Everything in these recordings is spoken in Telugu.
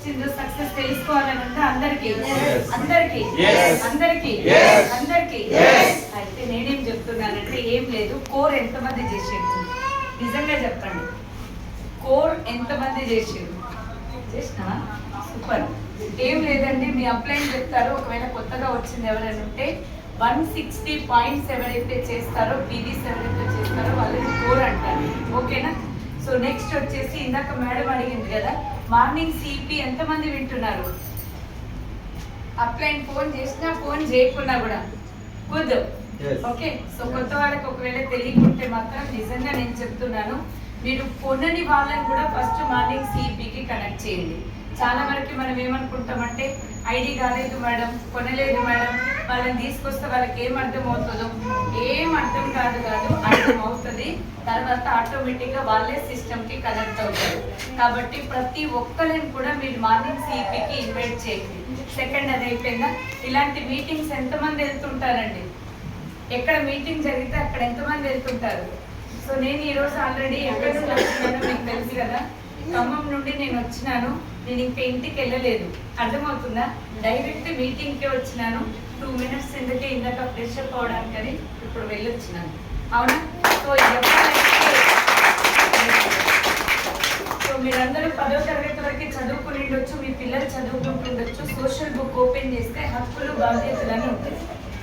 వచ్చిందో సక్సెస్ తెలుసుకోవాలని ఉందా అందరికి అందరికి అందరికి అందరికి అయితే నేనేం చెప్తున్నానంటే ఏం లేదు కోర్ ఎంతమంది చేసేది నిజంగా చెప్పండి కోర్ ఎంతమంది చేసేది చేసినా సూపర్ ఏం లేదండి మీ అప్లైన్ చెప్తారు ఒకవేళ కొత్తగా వచ్చింది ఎవరైనా ఉంటే 160 పాయింట్స్ ఎవరైతే చేస్తారో పీవీస్ ఎవరైతే చేస్తారో వాళ్ళని కోర్ అంటారు ఓకేనా సో నెక్స్ట్ వచ్చేసి ఇందాక మేడం అడిగింది కదా మార్నింగ్ సిపి ఎంతమంది వింటున్నారు అప్లైన్ ఫోన్ చేసినా ఫోన్ చేయకున్నా కూడా గుడ్ ఓకే సో కొత్త వాళ్ళకి ఒకవేళ తెలియకుంటే మాత్రం నిజంగా నేను చెప్తున్నాను మీరు కొనని వాళ్ళని కూడా ఫస్ట్ మార్నింగ్ సిపికి కనెక్ట్ చేయండి చాలా వరకు మనం ఏమనుకుంటామంటే ఐడి కాలేదు మేడం కొనలేదు మేడం వాళ్ళని తీసుకొస్తే వాళ్ళకి ఏం అర్థం అవుతుందో ఏం అర్థం కాదు అర్థం అవుతుంది తర్వాత ఆటోమేటిక్గా వాళ్ళే సిస్టమ్కి కనెక్ట్ అవుతారు కాబట్టి ప్రతి ఒక్కరిని కూడా మీరు మార్నింగ్ సిపికి ఇన్వైట్ చేయండి సెకండ్ అది అయిపోయిందా ఇలాంటి మీటింగ్స్ ఎంతమంది వెళ్తుంటారండి ఎక్కడ మీటింగ్ జరిగితే అక్కడ ఎంతమంది వెళ్తుంటారు సో నేను ఈరోజు ఆల్రెడీ ఎక్కడ నుండి వచ్చినానో మీకు తెలుసు కదా ఖమ్మం నుండి నేను వచ్చినాను నేను ఇంకా ఇంటికి వెళ్ళలేదు అర్థమవుతుందా డైరెక్ట్ మీటింగ్కే వచ్చినాను 2 minutes ఇందాక ఫ్రెష్ అప్ అవడానికని ఇప్పుడు వెళ్ళొచ్చినాను అవునా సో సో మీరందరూ 10వ తరగతి వరకు చదువుకుని ఉండొచ్చు మీ పిల్లలు చదువుకుంటుండొచ్చు సోషల్ బుక్ ఓపెన్ చేస్తే హక్కులు బాధ్యతలని ఉంటాయి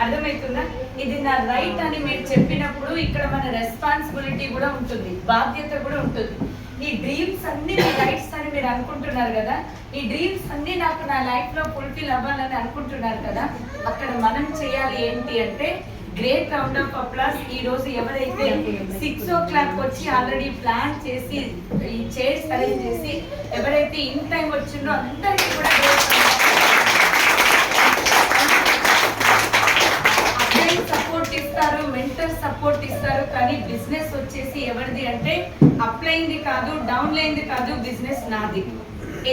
అర్థమవుతుందా ఇది నా రైట్ అని మీరు చెప్పినప్పుడు ఇక్కడ మన రెస్పాన్సిబిలిటీ కూడా ఉంటుంది బాధ్యత కూడా ఉంటుంది ఈ డ్రీమ్స్ అన్ని మీ రైట్స్ అని మీరు అనుకుంటున్నారు కదా ఈ డ్రీమ్స్ అన్ని నాకు నా లైఫ్ లో ఫుల్ఫిల్ అవ్వాలని అనుకుంటున్నారు కదా అక్కడ మనం చేయాలి ఏంటి అంటే గ్రేట్ రౌండ్ ఆఫ్ అప్లాస్ ఈ రోజు ఎవరైతే 6 o'clock వచ్చి ఆల్రెడీ ప్లాన్ చేసి ఈ చైర్స్ అరేంజ్ చేసి ఎవరైతే ఇన్ టైం వచ్చిందో అందరికీ కూడా సపోర్ట్ ఇస్తారు మెంటర్ సపోర్ట్ ఇస్తారు కానీ బిజినెస్ వచ్చేసి ఎవరిది అంటే అప్లైంది కాదు డౌన్ లైన్ది కాదు బిజినెస్ నాది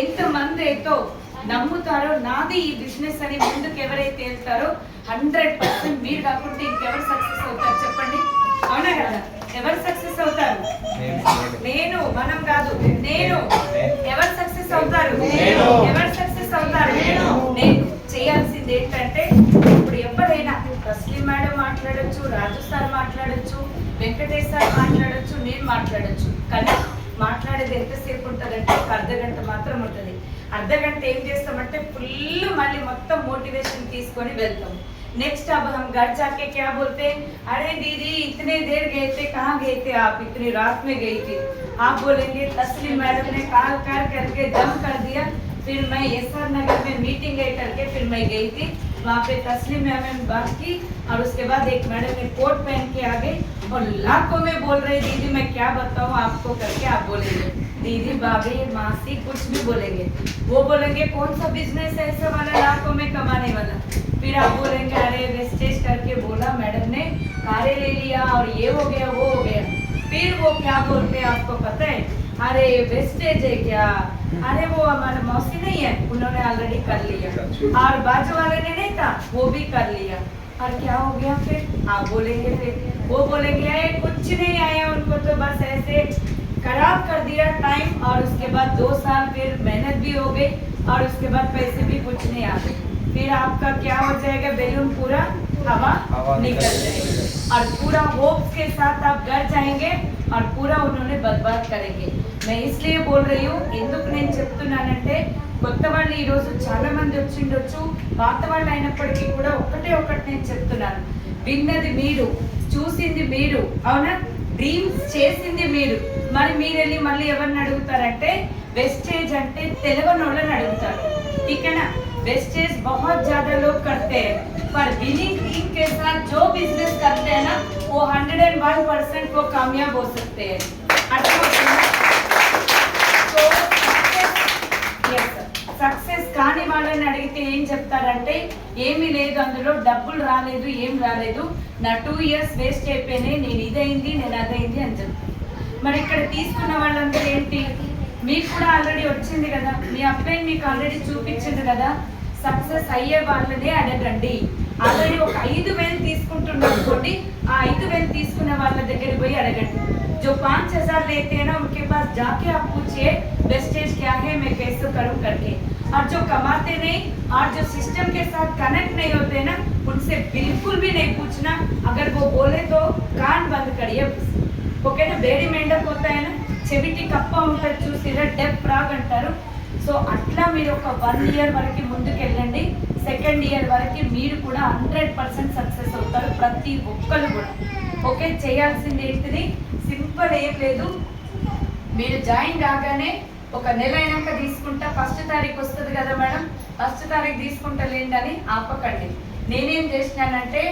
ఎంతమంది అయితే నమ్ముతారో నాది ఈ బిజినెస్ అని ముందుకు ఎవరైతే వెళ్తారో 100% మీరు కాకుండా ఇంకెవరు సక్సెస్ అవుతారు చెప్పండి అవునా కదా ఎవరు సక్సెస్ అవుతారు నేను మనం కాదు నేను ఎవరు సక్సెస్ అవుతారు ఎవరు సక్సెస్ అవుతారు నేను చేయాల్సింది ఏంటంటే ఇప్పుడు ఎవరైనా తస్లీం మేడం మాట్లాడొచ్చు రాజు సార్ మాట్లాడొచ్చు వెంకటేష్ సార్ మాట్లాడొచ్చు నేను మాట్లాడొచ్చు కానీ మాట్లాడేది ఎంతసేపు ఉంటుందంటే ఒక అర్ధగంట మాత్రం ఉంటుంది అర్ధగంట ఏం చేస్తామంటే ఫుల్ మళ్ళీ మొత్తం మోటివేషన్ తీసుకొని వెళ్తాం नेक्स्ट अब हम घर जाके क्या बोलते हैं अरे दीदी इतने देर गए थे कहाँ गए थे आप इतनी रात में गई थी आप बोलेंगे तस्लीम मैडम ने कॉल कर करके दम कर दिया फिर मैं एसआर नगर में मीटिंग गई करके फिर मैं गई थी वहाँ पे तस्लीम मैम ने बात की और उसके बाद एक मैडम ने कोट पहन के आ गई और लाखों में बोल रहे दीदी मैं क्या बताऊँ आपको करके आप बोलेंगे दीदी भाभी मासी कुछ भी बोलेंगे वो बोलेंगे कौन सा बिजनेस है ऐसा वाला लाखों में कमाने वाला फिर आप बोलेंगे अरे वेस्टेज करके बोला मैडम ने कारे ले लिया और ये हो गया वो हो गया फिर वो क्या बोलते हैं आपको पता है अरे वेस्टेज है क्या अरे वो हमारा मौसी नहीं है उन्होंने ऑलरेडी कर लिया और बाजू वाले ने नहीं था वो भी कर लिया और क्या हो गया फिर आप बोलेंगे फिर वो बोलेंगे अरे कुछ नहीं आया उनको तो बस ऐसे खराब कर दिया टाइम और उसके बाद 2 साल फिर मेहनत भी हो गई और उसके बाद पैसे भी कुछ नहीं आ गए फिर आपका क्या हो जाएगा बैलून पूरा हवा निकल जाएगा और पूरा होप्स के साथ आप घर जाएंगे और पूरा उन्होंने बर्बाद करेंगे मैं इसलिए बोल रही हूँ ఎందుకు నేను చెప్తున్నానంటే కొత్త వాళ్ళు ఈ రోజు చాలా మంది వచ్చిండొచ్చు పాత వాళ్ళు అయినప్పటికీ కూడా ఒకటి నేను చెప్తున్నాను విన్నది మీరు చూసింది మీరు అవునా డ్రీమ్స్ చేసింది మీరు మరి మీరు వెళ్ళి మళ్ళీ ఎవరిని అడుగుతారంటే वेस्टेज అంటే తెలియనోళ్ళని అడుగుతారు ठीक है ना वेस्टेज बहुत ज्यादा लोग करते हैं पर विनिंग टीम के साथ जो बिजनेस करते हैं ना वो 101% वो कामयाब हो सकते हैं तो सक्सेस కాని వాళ్ళని అడిగితే ఏం చెప్తారంటే ఏమీ లేదు అందులో డబ్బులు రాలేదు ఏం రాలేదు నా 2 ఇయర్స్ వేస్ట్ అయిపోయినాయి నేను ఇదైంది నేను అదైంది అని చెప్తాను మరి ఇక్కడ తీసుకున్న వాళ్ళందరూ ఏంటి మీకు కూడా ఆల్రెడీ వచ్చింది కదా మీ అప్లైన్ మీకు ఆల్రెడీ చూపించింది కదా సక్సెస్ అయ్యే వాళ్ళనే అడగండి ఆల్రెడీ ఒక 5000 తీసుకుంటున్నారు అనుకోండి ఆ 5000 తీసుకున్న వాళ్ళ దగ్గర పోయి అడగండి जो 5000 लेते हैं ना उनके पास जाके आप पूछिए वेस्टेज क्या है मैं कैसे करूं करके और जो कमाते नहीं और जो सिस्टम के साथ कनेक्ट नहीं होते ना, उनसे बिल्कुल भी नहीं पूछना। अगर वो बोले तो कान बंद करिए, ओके ना। बेड़ी मेंढक होता है ना, చెవిటి కప్ప ఉంటుంది చూసిరా, డెప్ ఫ్రాగ్ అంటారు. సో అట్లా మీరు ఒక 1 ఇయర్ వరకు ముందుకెళ్ళండి. సెకండ్ ఇయర్ వరకు మీరు కూడా 100% సక్సెస్ అవుతారు, ప్రతి ఒక్కరు కూడా. ఓకే, చేయాల్సింది ఏంటిది, సింపుల్ ఏం లేదు. మీరు జాయిన్ కాగానే ఒక నెల అయినాక తీసుకుంటా, 1st తారీఖు వస్తుంది కదా మేడం, 1st తారీఖు తీసుకుంటా లేండి అని ఆపకండి. నేనేం చేసినానంటే,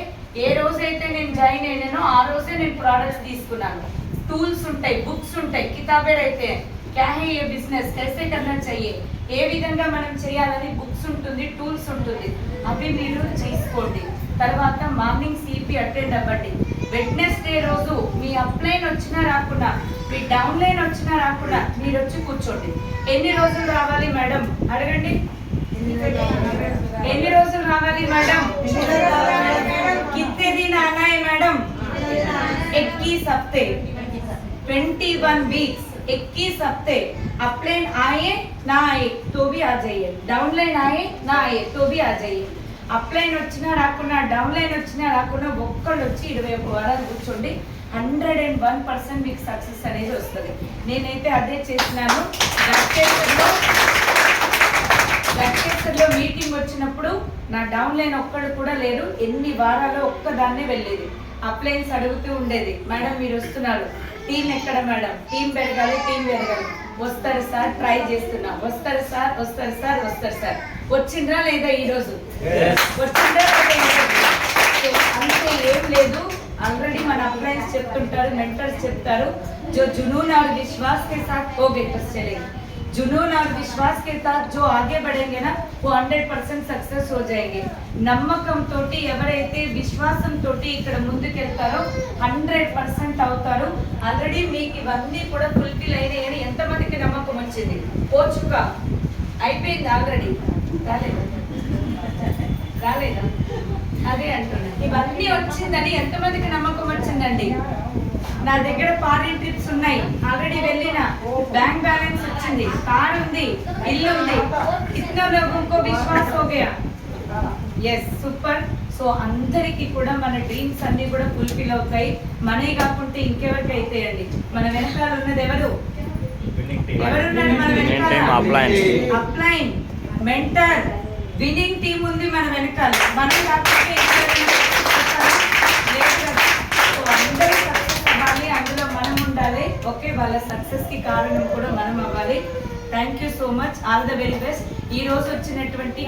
ఏ రోజైతే నేను జాయిన్ అయినానో ఆ రోజే నేను ప్రోడక్ట్స్ తీసుకున్నాను. టూల్స్ ఉంటాయి, బుక్స్ ఉంటాయి, కితాబే అయితే క్యా హై ఏ బిజినెస్ కైసే కర్నా चाहिए, ఏ విధంగా మనం చేయాలని బుక్స్ ఉంటుంది, టూల్స్ ఉంటుంది, అవి మీరు చేసుకోండి. తర్వాత మార్నింగ్ సిపి అటెండ్ అవ్వండి. వెడ్నెస్డే రోజు మీ అప్లైన్ వచ్చినా రాకుండా, మీ డౌన్లైన్ వచ్చినా రాకుండా మీరు వచ్చి కూర్చోండి. ఎన్ని రోజులు రావాలి మేడం అడగండి, ఎన్ని రోజులు రావాలి మేడం, కిత్తే దిన్ ఆనా హై మేడం, 21 हफ्ते 21 वीक्स, 21 हफ्ते. अपलाइन आए ना आए तो भी आ जाइए, डाउनलाइन आए ना आए तो भी आ जाइए. అప్లైన్ వచ్చినా రాకున్నా, డౌన్లైన్ వచ్చినా రాకున్నా ఒక్కళ్ళు వచ్చి 21 వారాలు కూర్చోండి. 101% మీకు సక్సెస్ అనేది వస్తుంది. నేనైతే అదే చేసినాను. లక్ష్యేశ్వర్లో మీటింగ్ వచ్చినప్పుడు నా డౌన్లైన్ ఒక్కడు కూడా లేరు. ఎన్ని వారాలు ఒక్కదాన్నే వెళ్ళేది. అప్లైన్స్ అడుగుతూ ఉండేది, మేడం మీరు వస్తున్నారు, టీం ఎక్కడ మేడం, టీం పెరగాలి, టీం పెరగాలి. వస్తారు సార్, ట్రై చేస్తున్నా, వస్తారు సార్, వస్తారు సార్, వస్తారు సార్. వచ్చిండ్రా లేదా ఈరోజు, వచ్చిండ్రా లేదా? అంతే, ఏం లేదు. ఆల్రెడీ మన అప్లైన్స్ చెప్తుంటారు, మెంటర్స్ చెప్తారు, जो जुनून और विश्वास के साथ वो बेहतर चलेंगे. जुनून और विश्वास के साथ जो आगे बढ़ेंगे ना, वो 100% सक्सेस हो जाएंगे. నమ్మకం తోటి ఎవరైతే విశ్వాసం తోటి ఇక్కడ ముందుకెళ్తారో 100% అవుతారు. ఆల్రెడీ మీకు ఇవన్నీ కూడా ఫుల్ఫిల్ అయినాయి అని ఎంతమందికి నమ్మకం వచ్చింది? పోచుగా అయిపోయింది ఆల్రెడీ, రాలేదా? అదే అంటున్నా, ఇవన్నీ వచ్చిందని ఎంతమందికి నమ్మకం వచ్చిందండి? నా దగ్గర ఫారిన్ ట్రిప్స్ ఉన్నాయి, ఆల్రెడీ వెళ్ళిన, బ్యాంక్ బ్యాలెన్స్ వచ్చింది, కార్ ఉంది, ఇల్లు ఉంది. కిतना लोगों को विश्वास हो गया? yes, super. సో అందరికీ కూడా మన డ్రీమ్స్ అన్ని కూడా ఫుల్ఫిల్ అవుతాయి. మనే కాకుంటే ఇంకెవరికి అయితే అండి. మన వెనకాల ఉన్నది ఎవరు, ఎవరున్నారు మన వెనకాల? అప్లైన్, మెంటర్, విన్నింగ్ టీం ఉంది మన వెనకాల. మనం కాకుంటే అందరూ సక్సెస్ అవ్వాలి, అందులో మనం ఉండాలి. ఓకే, వాళ్ళ సక్సెస్ కి కారణం కూడా మనం అవ్వాలి. Thank you so much, all the very best. ఈ రోజు వచ్చినటువంటి